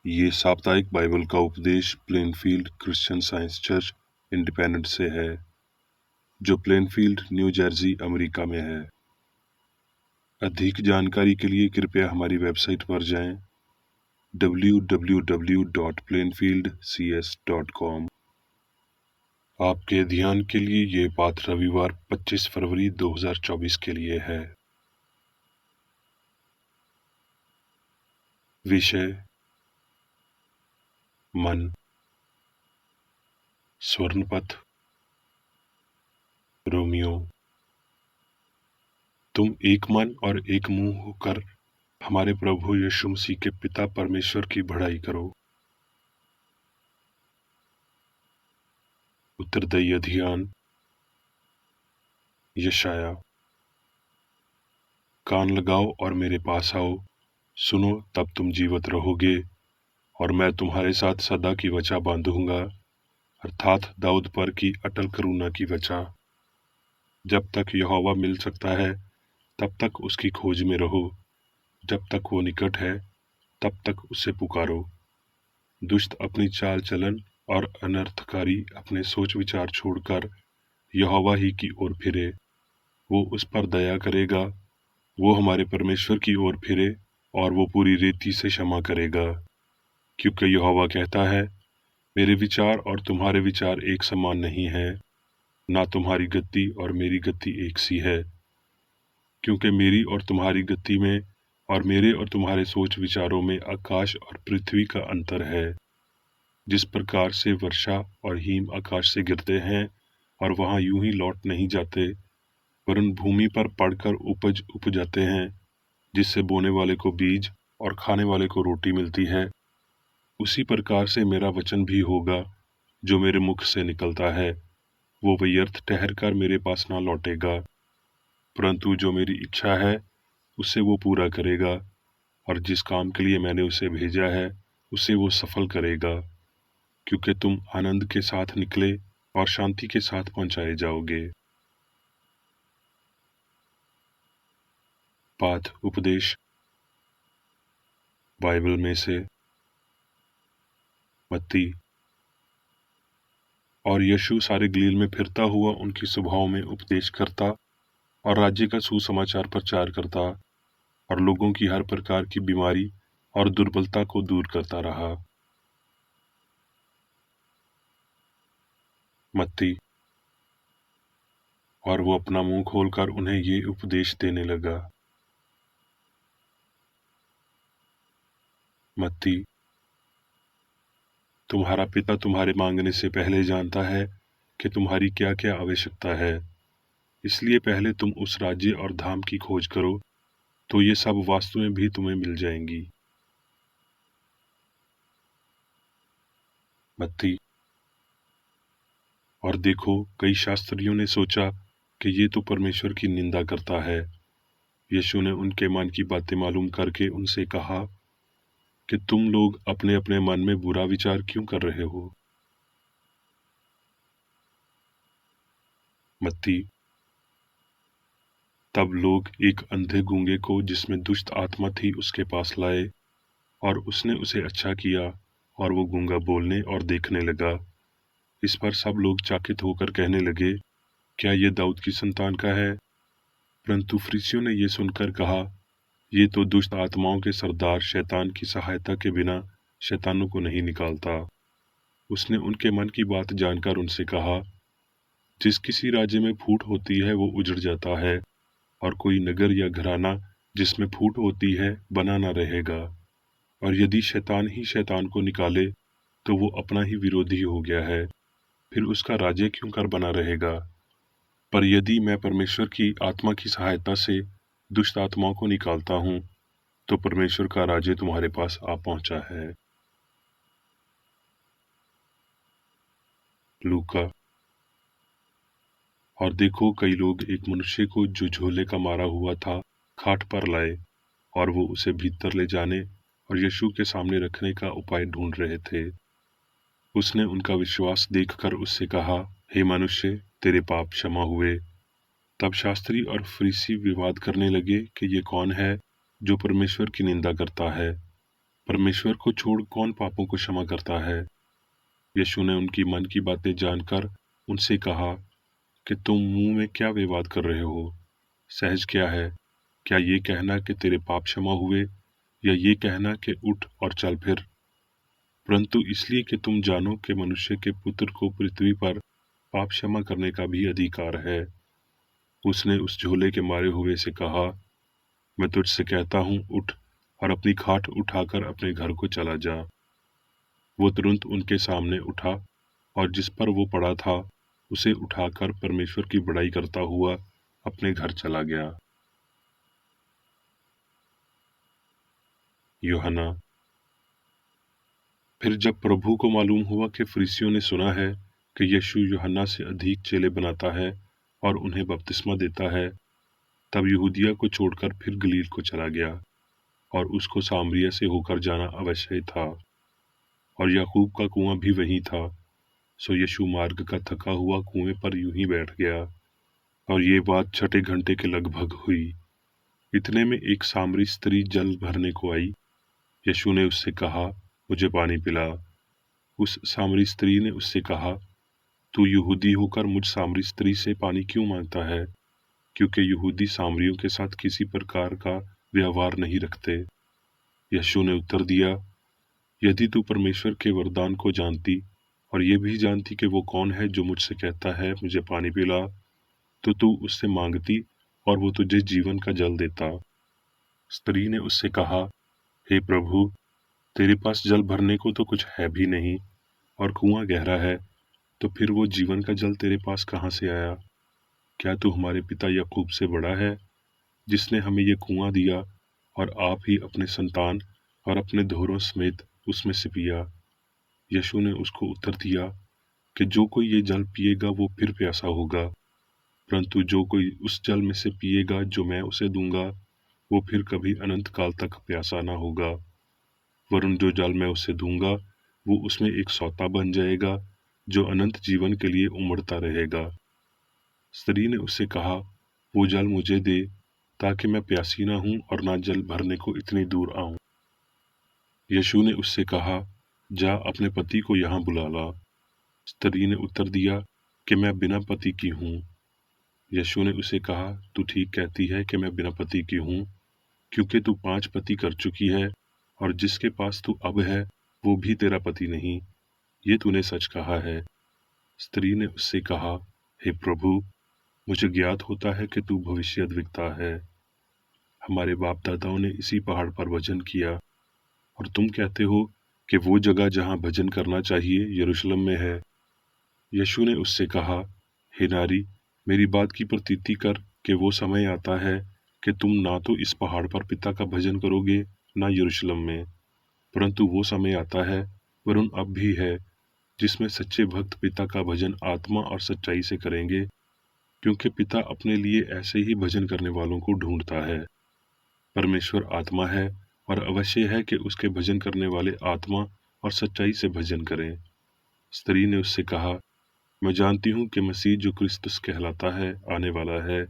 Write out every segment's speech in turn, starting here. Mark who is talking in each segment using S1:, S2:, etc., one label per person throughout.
S1: ये साप्ताहिक बाइबल का उपदेश Plainfield Christian science church independent से है, जो प्लेनफील्ड, न्यू जर्सी, अमेरिका में है। अधिक जानकारी के लिए कृपया हमारी वेबसाइट पर जाएं www.plainfieldcs.com। आपके ध्यान के लिए ये बात रविवार 25 फरवरी 2024 के लिए है। विषय: मन, स्वर्णपथ, रोमियो। तुम एक मन और एक मुंह होकर हमारे प्रभु यीशु मसीह के पिता परमेश्वर की बड़ाई करो। उत्तरदायी ध्यान। यशाया। कान लगाओ और मेरे पास आओ, सुनो तब तुम जीवित रहोगे, और मैं तुम्हारे साथ सदा की वचा बांधूंगा, अर्थात दाऊद पर की अटल करुणा की वचा। जब तक यहोवा मिल सकता है तब तक उसकी खोज में रहो, जब तक वो निकट है तब तक उसे पुकारो। दुष्ट अपनी चाल चलन और अनर्थकारी अपने सोच विचार छोड़कर यहोवा ही की ओर फिरे, वो उस पर दया करेगा। वो हमारे परमेश्वर की ओर फिरे और वो पूरी रीति से क्षमा करेगा, क्योंकि यहोवा कहता है, मेरे विचार और तुम्हारे विचार एक समान नहीं है, ना तुम्हारी गति और मेरी गति एक सी है। क्योंकि मेरी और तुम्हारी गति में और मेरे और तुम्हारे सोच विचारों में आकाश और पृथ्वी का अंतर है। जिस प्रकार से वर्षा और हिम आकाश से गिरते हैं और वहां यूं ही लौट नहीं जाते, वरन भूमि पर पड़कर उपज उपजाते हैं, जिससे बोने वाले को बीज और खाने वाले को रोटी मिलती है, उसी प्रकार से मेरा वचन भी होगा जो मेरे मुख से निकलता है। वो व्यर्थ ठहर कर मेरे पास ना लौटेगा, परंतु जो मेरी इच्छा है उसे वो पूरा करेगा, और जिस काम के लिए मैंने उसे भेजा है उसे वो सफल करेगा, क्योंकि तुम आनंद के साथ निकले और शांति के साथ पहुंचाए जाओगे। पाठ उपदेश बाइबल में से मत्ती। और यीशु सारे गलील में फिरता हुआ उनकी सभाओं में उपदेश करता और राज्य का सुसमाचार प्रचार करता और लोगों की हर प्रकार की बीमारी और दुर्बलता को दूर करता रहा। मत्ती। और वो अपना मुंह खोलकर उन्हें ये उपदेश देने लगा। मत्ती। तुम्हारा पिता तुम्हारे मांगने से पहले जानता है कि तुम्हारी क्या क्या आवश्यकता है, इसलिए पहले तुम उस राज्य और धाम की खोज करो, तो ये सब वस्तुएं भी तुम्हें मिल जाएंगी। मत्ती। और देखो, कई शास्त्रियों ने सोचा कि ये तो परमेश्वर की निंदा करता है। यीशु ने उनके मन की बातें मालूम करके उनसे कहा कि तुम लोग अपने अपने मन में बुरा विचार क्यों कर रहे हो। मत्ती। तब लोग एक अंधे गूंगे को जिसमें दुष्ट आत्मा थी उसके पास लाए, और उसने उसे अच्छा किया, और वो गूंगा बोलने और देखने लगा। इस पर सब लोग चकित होकर कहने लगे, क्या ये दाऊद की संतान का है? परंतु फरीसियों ने ये सुनकर कहा, ये तो दुष्ट आत्माओं के सरदार शैतान की सहायता के बिना शैतानों को नहीं निकालता। उसने उनके मन की बात जानकर उनसे कहा, जिस किसी राज्य में फूट होती है वो उजड़ जाता है, और कोई नगर या घराना जिसमें फूट होती है बना न रहेगा। और यदि शैतान ही शैतान को निकाले तो वो अपना ही विरोधी हो गया है, फिर उसका राज्य क्यों कर बना रहेगा। पर यदि मैं परमेश्वर की आत्मा की सहायता से दुष्ट आत्माओं को निकालता हूँ, तो परमेश्वर का राज्य तुम्हारे पास आ पहुंचा है। लूका। और देखो, कई लोग एक मनुष्य को जो झोले का मारा हुआ था खाट पर लाए, और वो उसे भीतर ले जाने और यीशु के सामने रखने का उपाय ढूंढ रहे थे। उसने उनका विश्वास देखकर उससे कहा, हे मनुष्य, तेरे पाप क्षमा हुए। तब शास्त्री और फरीसी विवाद करने लगे कि ये कौन है जो परमेश्वर की निंदा करता है। परमेश्वर को छोड़ कौन पापों को क्षमा करता है? यीशु ने उनकी मन की बातें जानकर उनसे कहा कि तुम मुंह में क्या विवाद कर रहे हो? सहज क्या है, क्या ये कहना कि तेरे पाप क्षमा हुए, या ये कहना कि उठ और चल फिर? परंतु इसलिए कि तुम जानो कि मनुष्य के पुत्र को पृथ्वी पर पाप क्षमा करने का भी अधिकार है। उसने उस झोले के मारे हुए से कहा, मैं तुझसे कहता हूँ, उठ और अपनी खाट उठाकर अपने घर को चला जा। वो तुरंत उनके सामने उठा और जिस पर वो पड़ा था उसे उठाकर परमेश्वर की बड़ाई करता हुआ अपने घर चला गया। यूहन्ना। फिर जब प्रभु को मालूम हुआ कि फरीसियों ने सुना है कि यीशु यूहन्ना से अधिक चेले बनाता है और उन्हें बपतिस्मा देता है, तब यहूदिया को छोड़कर फिर गलील को चला गया, और उसको सामरिया से होकर जाना अवश्य था, और याकूब का कुआं भी वहीं था। सो यीशु मार्ग का थका हुआ कुएं पर यूं ही बैठ गया, और ये बात छठे घंटे के लगभग हुई। इतने में एक सामरी स्त्री जल भरने को आई। यीशु ने उससे कहा, मुझे पानी पिला। उस सामरी स्त्री ने उससे कहा, तू यहूदी होकर मुझ सामरी स्त्री से पानी क्यों मांगता है? क्योंकि यहूदी सामरियों के साथ किसी प्रकार का व्यवहार नहीं रखते। यीशु ने उत्तर दिया, यदि तू परमेश्वर के वरदान को जानती और ये भी जानती कि वो कौन है जो मुझसे कहता है मुझे पानी पिला, तो तू उससे मांगती और वो तुझे जीवन का जल देता। स्त्री ने उससे कहा, हे प्रभु, तेरे पास जल भरने को तो कुछ है भी नहीं, और कुआं गहरा है, तो फिर वो जीवन का जल तेरे पास कहाँ से आया? क्या तू हमारे पिता याकूब से बड़ा है, जिसने हमें ये कुआं दिया, और आप ही अपने संतान और अपने धोरों समेत उसमें से पिया? यीशु ने उसको उत्तर दिया कि जो कोई ये जल पिएगा वो फिर प्यासा होगा, परंतु जो कोई उस जल में से पिएगा जो मैं उसे दूंगा, वो फिर कभी अनंत काल तक प्यासा ना होगा, वरन जो जल मैं उसे दूंगा वो उसमें एक सौता बन जाएगा जो अनंत जीवन के लिए उमड़ता रहेगा। स्त्री ने उससे कहा, वो जल मुझे दे, ताकि मैं प्यासी ना हूं और ना जल भरने को इतनी दूर आऊं। यीशु ने उससे कहा, जा अपने पति को यहाँ बुला ला। स्त्री ने उत्तर दिया कि मैं बिना पति की हूँ। यीशु ने उसे कहा, तू ठीक कहती है कि मैं बिना पति की हूँ, क्योंकि तू 5 पति कर चुकी है, और जिसके पास तू अब है वो भी तेरा पति नहीं। ये तूने सच कहा है। स्त्री ने उससे कहा, हे प्रभु, मुझे ज्ञात होता है कि तू भविष्यद्वक्ता है। हमारे बाप दादाओं ने इसी पहाड़ पर भजन किया, और तुम कहते हो कि वो जगह जहाँ भजन करना चाहिए यरूशलेम में है। यीशु ने उससे कहा, हे नारी, मेरी बात की प्रतीति कर कि वो समय आता है कि तुम ना तो इस पहाड़ पर पिता का भजन करोगे, ना यरूशलेम में, परंतु वो समय आता है, वरुण अब भी है, जिसमें सच्चे भक्त पिता का भजन आत्मा और सच्चाई से करेंगे, क्योंकि पिता अपने लिए ऐसे ही भजन करने वालों को ढूंढता है। परमेश्वर आत्मा है, और अवश्य है कि उसके भजन करने वाले आत्मा और सच्चाई से भजन करें। स्त्री ने उससे कहा, मैं जानती हूँ कि मसीह जो क्रिस्तुस कहलाता है आने वाला है।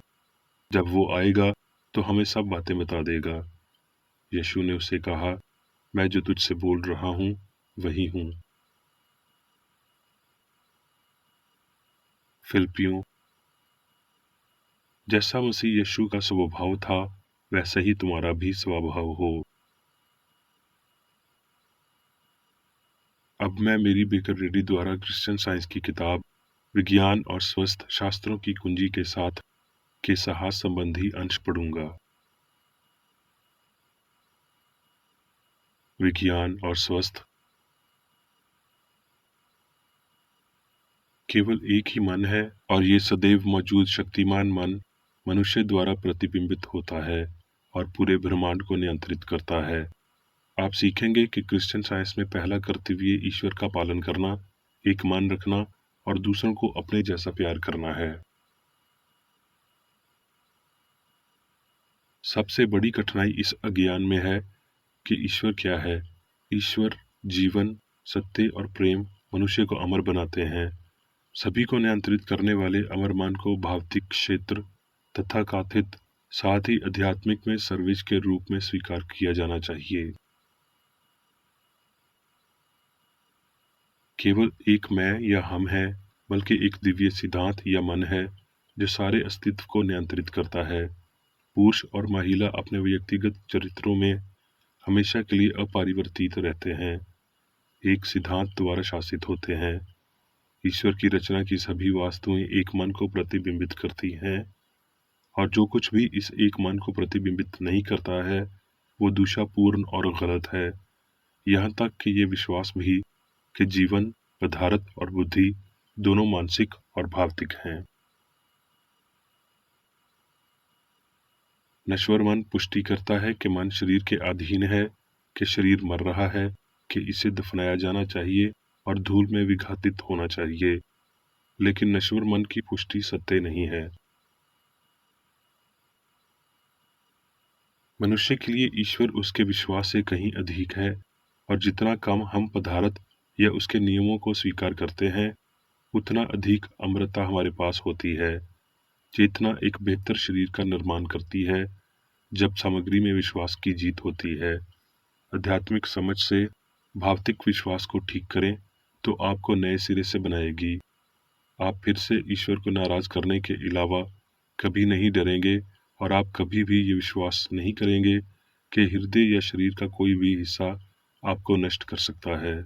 S1: जब वो आएगा तो हमें सब बातें बता देगा। यीशु ने उससे कहा, मैं जो तुझसे बोल रहा हूँ वही हूँ। फिलिप्पियों। जैसा मसीह यीशु का स्वभाव था वैसा ही तुम्हारा भी स्वभाव हो। अब मैं मेरी बेकर रेड्डी द्वारा क्रिश्चियन साइंस की किताब विज्ञान और स्वस्थ शास्त्रों की कुंजी के साथ के साहस संबंधी अंश पढ़ूंगा। विज्ञान और स्वस्थ। केवल एक ही मन है, और ये सदैव मौजूद शक्तिमान मन मनुष्य द्वारा प्रतिबिंबित होता है और पूरे ब्रह्मांड को नियंत्रित करता है। आप सीखेंगे कि क्रिश्चियन साइंस में पहला कर्तव्य ईश्वर का पालन करना, एक मन रखना और दूसरों को अपने जैसा प्यार करना है। सबसे बड़ी कठिनाई इस अज्ञान में है कि ईश्वर क्या है। ईश्वर जीवन, सत्य और प्रेम मनुष्य को अमर बनाते हैं। सभी को नियंत्रित करने वाले अमर मन को भौतिक क्षेत्र तथा कथित साथ ही आध्यात्मिक में सर्विस के रूप में स्वीकार किया जाना चाहिए। केवल एक मैं या हम है, बल्कि एक दिव्य सिद्धांत या मन है जो सारे अस्तित्व को नियंत्रित करता है। पुरुष और महिला अपने व्यक्तिगत चरित्रों में हमेशा के लिए अपरिवर्तित रहते हैं, एक सिद्धांत द्वारा शासित होते हैं। ईश्वर की रचना की सभी वास्तुएं एक मन को प्रतिबिंबित करती हैं, और जो कुछ भी इस एक मन को प्रतिबिंबित नहीं करता है वो दूषापूर्ण और गलत है। यहाँ तक कि ये विश्वास भी कि जीवन, पदार्थ और बुद्धि दोनों मानसिक और भौतिक हैं। नश्वर मन पुष्टि करता है कि मन शरीर के अधीन है, कि शरीर मर रहा है, कि इसे दफनाया जाना चाहिए और धूल में विघटित होना चाहिए। लेकिन नश्वर मन की पुष्टि सत्य नहीं है। मनुष्य के लिए ईश्वर उसके विश्वास से कहीं अधिक है, और जितना कम हम पदार्थ या उसके नियमों को स्वीकार करते हैं, उतना अधिक अमरता हमारे पास होती है। चेतना एक बेहतर शरीर का निर्माण करती है जब सामग्री में विश्वास की जीत होती है। आध्यात्मिक समझ से भौतिक विश्वास को ठीक करें तो आपको नए सिरे से बनाएगी। आप फिर से ईश्वर को नाराज करने के अलावा कभी नहीं डरेंगे, और आप कभी भी ये विश्वास नहीं करेंगे कि हृदय या शरीर का कोई भी हिस्सा आपको नष्ट कर सकता है।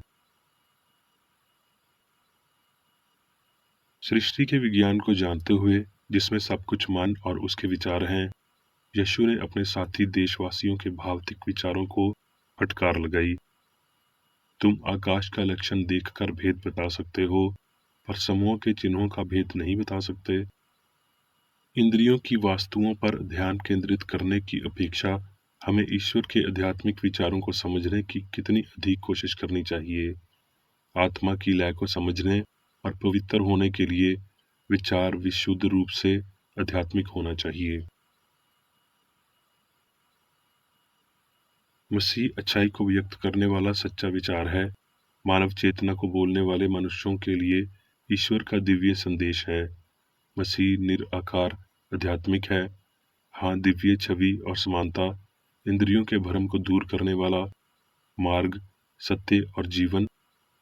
S1: सृष्टि के विज्ञान को जानते हुए, जिसमें सब कुछ मन और उसके विचार हैं, यीशु ने अपने साथी देशवासियों के भौतिक विचारों को फटकार लगाई। तुम आकाश का लक्षण देखकर भेद बता सकते हो, पर समूह के चिन्हों का भेद नहीं बता सकते। इंद्रियों की वास्तुओं पर ध्यान केंद्रित करने की अपेक्षा हमें ईश्वर के आध्यात्मिक विचारों को समझने की कितनी अधिक कोशिश करनी चाहिए। आत्मा की लय को समझने और पवित्र होने के लिए विचार विशुद्ध रूप से आध्यात्मिक होना चाहिए। मसीह अच्छाई को व्यक्त करने वाला सच्चा विचार है। मानव चेतना को बोलने वाले मनुष्यों के लिए ईश्वर का दिव्य संदेश है। मसीह निराकार आध्यात्मिक है। हाँ, दिव्य छवि और समानता, इंद्रियों के भ्रम को दूर करने वाला मार्ग, सत्य और जीवन,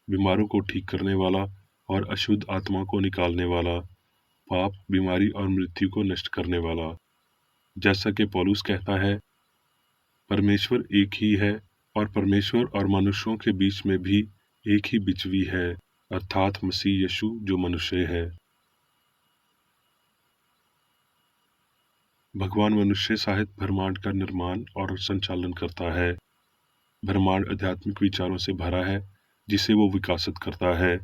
S1: बीमारों को ठीक करने वाला और अशुद्ध आत्मा को निकालने वाला, पाप, बीमारी और मृत्यु को नष्ट करने वाला। जैसा कि पौलुस कहता है, परमेश्वर एक ही है, और परमेश्वर और मनुष्यों के बीच में भी एक ही बिचवी है, अर्थात मसीह यीशु जो मनुष्य है। भगवान मनुष्य सहित ब्रह्मांड का निर्माण और संचालन करता है। ब्रह्मांड आध्यात्मिक विचारों से भरा है जिसे वो विकसित करता है,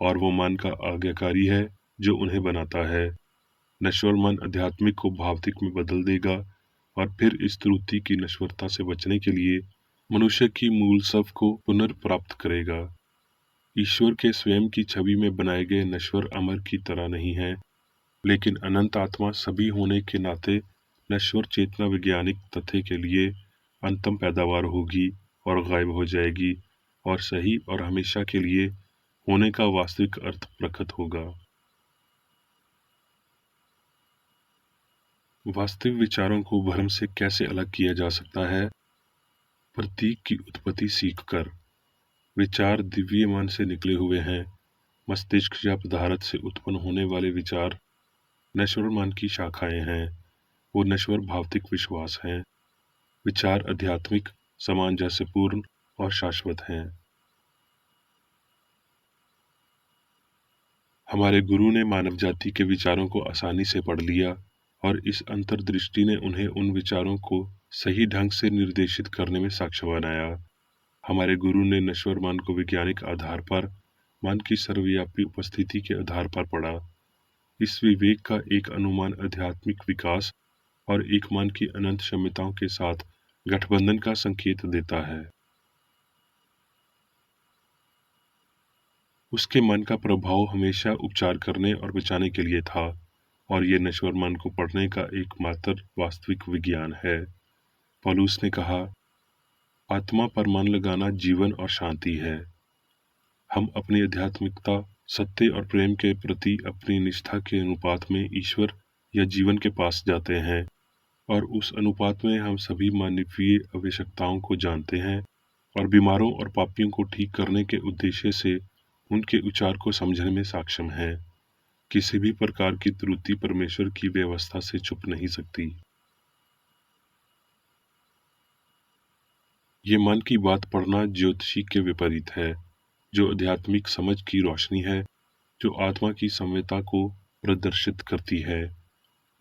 S1: और वो मन का आज्ञाकारी है जो उन्हें बनाता है। नश्वर मन आध्यात्मिक को भौतिक में बदल देगा, और फिर इस त्रुटि की नश्वरता से बचने के लिए मनुष्य की मूल सब को पुनर्प्राप्त करेगा। ईश्वर के स्वयं की छवि में बनाए गए नश्वर अमर की तरह नहीं है, लेकिन अनंत आत्मा सभी होने के नाते नश्वर चेतना वैज्ञानिक तथ्य के लिए अंतम पैदावार होगी और गायब हो जाएगी, और सही और हमेशा के लिए होने का वास्तविक अर्थ प्रकट होगा। वास्तविक विचारों को भ्रम से कैसे अलग किया जा सकता है? प्रतीक की उत्पत्ति सीखकर। विचार दिव्य मन से निकले हुए हैं। मस्तिष्क या पदार्थ से उत्पन्न होने वाले विचार नश्वर मन की शाखाएं हैं। वो नश्वर भौतिक विश्वास हैं। विचार आध्यात्मिक, सामंजस्यपूर्ण और शाश्वत हैं। हमारे गुरु ने मानव जाति के विचारों को आसानी से पढ़ लिया, और इस अंतर्दृष्टि ने उन्हें उन विचारों को सही ढंग से निर्देशित करने में सक्षम बनाया। हमारे गुरु ने नश्वर मन को वैज्ञानिक आधार पर मन की सर्वव्यापी उपस्थिति के आधार पर पढ़ा। इस विवेक का एक अनुमान आध्यात्मिक विकास और एक मन की अनंत क्षमताओं के साथ गठबंधन का संकेत देता है। उसके मन का प्रभाव हमेशा उपचार करने और बचाने के लिए था, और ये नश्वर मन को पढ़ने का एकमात्र वास्तविक विज्ञान है। पौलुस ने कहा, आत्मा पर मन लगाना जीवन और शांति है। हम अपनी आध्यात्मिकता, सत्य और प्रेम के प्रति अपनी निष्ठा के अनुपात में ईश्वर या जीवन के पास जाते हैं, और उस अनुपात में हम सभी मानवीय आवश्यकताओं को जानते हैं, और बीमारों और पापियों को ठीक करने के उद्देश्य से उनके उच्चार को समझने में सक्षम हैं। किसी भी प्रकार की त्रुटि परमेश्वर की व्यवस्था से छुप नहीं सकती। ये मन की बात पढ़ना ज्योतिषी के विपरीत है, जो आध्यात्मिक समझ की रोशनी है, जो आत्मा की संवेदना को प्रदर्शित करती है,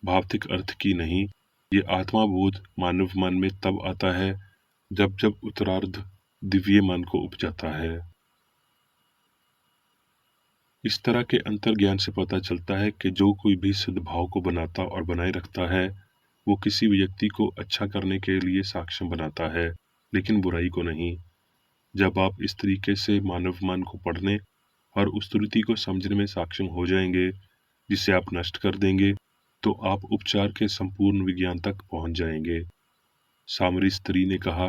S1: भौतिक अर्थ की नहीं। ये आत्मा बोध मानव मन में तब आता है जब जब उत्तरार्ध दिव्य मन को उपजाता है। इस तरह के अंतर्ज्ञान से पता चलता है कि जो कोई भी सद्भाव को बनाता और बनाए रखता है, वो किसी व्यक्ति को अच्छा करने के लिए सक्षम बनाता है, लेकिन बुराई को नहीं। जब आप इस तरीके से मानव मन को पढ़ने और उस त्रुटि को समझने में सक्षम हो जाएंगे, जिसे आप नष्ट कर देंगे, तो आप उपचार के संपूर्ण विज्ञान तक पहुंच जाएंगे। सामरी स्त्री ने कहा,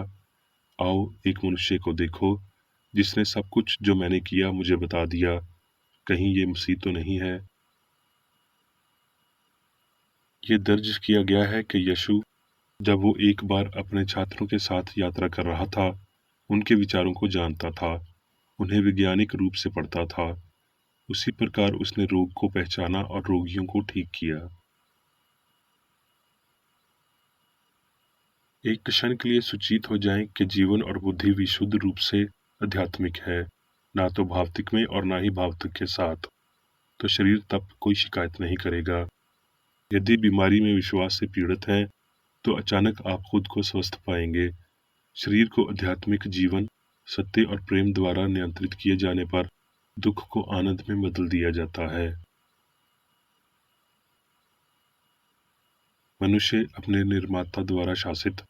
S1: आओ एक मनुष्य को देखो जिसने सब कुछ जो मैंने किया मुझे बता दिया। कहीं ये मसीह तो नहीं है? ये दर्ज किया गया है कि यीशु, जब वो एक बार अपने छात्रों के साथ यात्रा कर रहा था, उनके विचारों को जानता था, उन्हें वैज्ञानिक रूप से पढ़ता था। उसी प्रकार उसने रोग को पहचाना और रोगियों को ठीक किया। एक क्षण के लिए सूचित हो जाएं कि जीवन और बुद्धि विशुद्ध रूप से आध्यात्मिक है, ना तो भौतिक में और ना ही भौतिक के साथ, तो शरीर तब कोई शिकायत नहीं करेगा। यदि बीमारी में विश्वास से पीड़ित हैं, तो अचानक आप खुद को स्वस्थ पाएंगे। शरीर को आध्यात्मिक जीवन, सत्य और प्रेम द्वारा नियंत्रित किए जाने पर दुख को आनंद में बदल दिया जाता है। मनुष्य अपने निर्माता द्वारा शासित,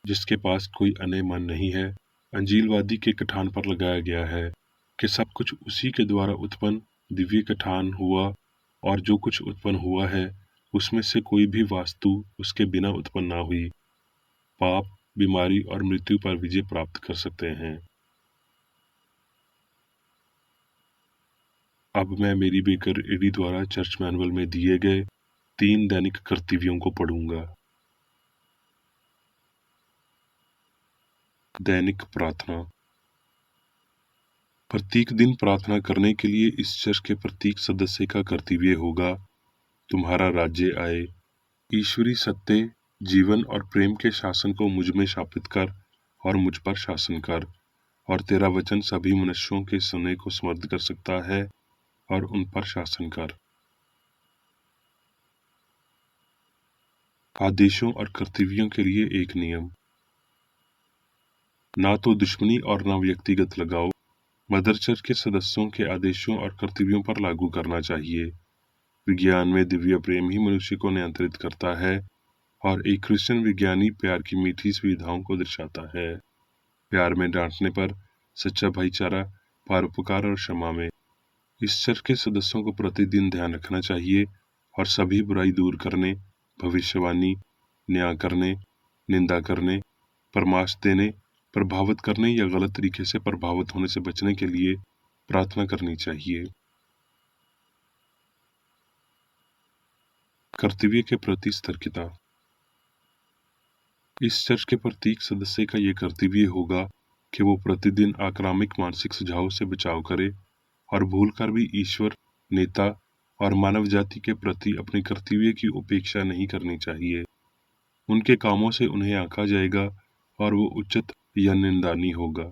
S1: जिसके पास कोई अन्य मन नहीं है, अंजीलवादी के कथन पर लगाया गया है कि सब कुछ उसी के द्वारा उत्पन्न दिव्य कथन हुआ, और जो कुछ उत्पन्न हुआ है उसमें से कोई भी वस्तु उसके बिना उत्पन्न ना हुई। पाप, बीमारी और मृत्यु पर विजय प्राप्त कर सकते हैं। अब मैं मेरी बेकर एडी द्वारा चर्च मैनुअल में दिए गए 3 दैनिक कर्तव्यों को पढ़ूंगा। दैनिक प्रार्थना। प्रत्येक दिन प्रार्थना करने के लिए इस चर्च के प्रत्येक सदस्य का कर्तव्य होगा, तुम्हारा राज्य आए, ईश्वरी सत्य, जीवन और प्रेम के शासन को मुझ में स्थापित कर और मुझ पर शासन कर, और तेरा वचन सभी मनुष्यों के सुनने को समर्थ कर सकता है और उन पर शासन कर। आदेशों और कर्तव्यों के लिए एक नियम। ना तो दुश्मनी और ना व्यक्तिगत लगाव मदर चर्च के सदस्यों के आदेशों और कर्तव्यों पर लागू करना चाहिए। विज्ञान में दिव्य प्रेम ही मनुष्य को नियंत्रित करता है, और एक क्रिश्चियन विज्ञानी प्यार की मीठी सुविधाओं को दर्शाता है। प्यार में डांटने पर, सच्चा भाईचारा, परोपकार और क्षमा में। इस चर्च के सदस्यों को प्रतिदिन ध्यान रखना चाहिए और सभी बुराई दूर करने, भविष्यवाणी, न्याय करने, निंदा करने, परामर्श देने, प्रभावित करने या गलत तरीके से प्रभावित होने से बचने के लिए प्रार्थना करनी चाहिए। कर्तव्य के प्रति सतर्कता। इस चर्च के प्रत्येक सदस्य का यह कर्तव्य होगा कि वो प्रतिदिन आक्रामक मानसिक सुझाव से बचाव करे और भूलकर भी ईश्वर, नेता और मानव जाति के प्रति अपने कर्तव्य की उपेक्षा नहीं करनी चाहिए। उनके कामों से उन्हें आंका जाएगा और वो उचित या निंदनीय होगा।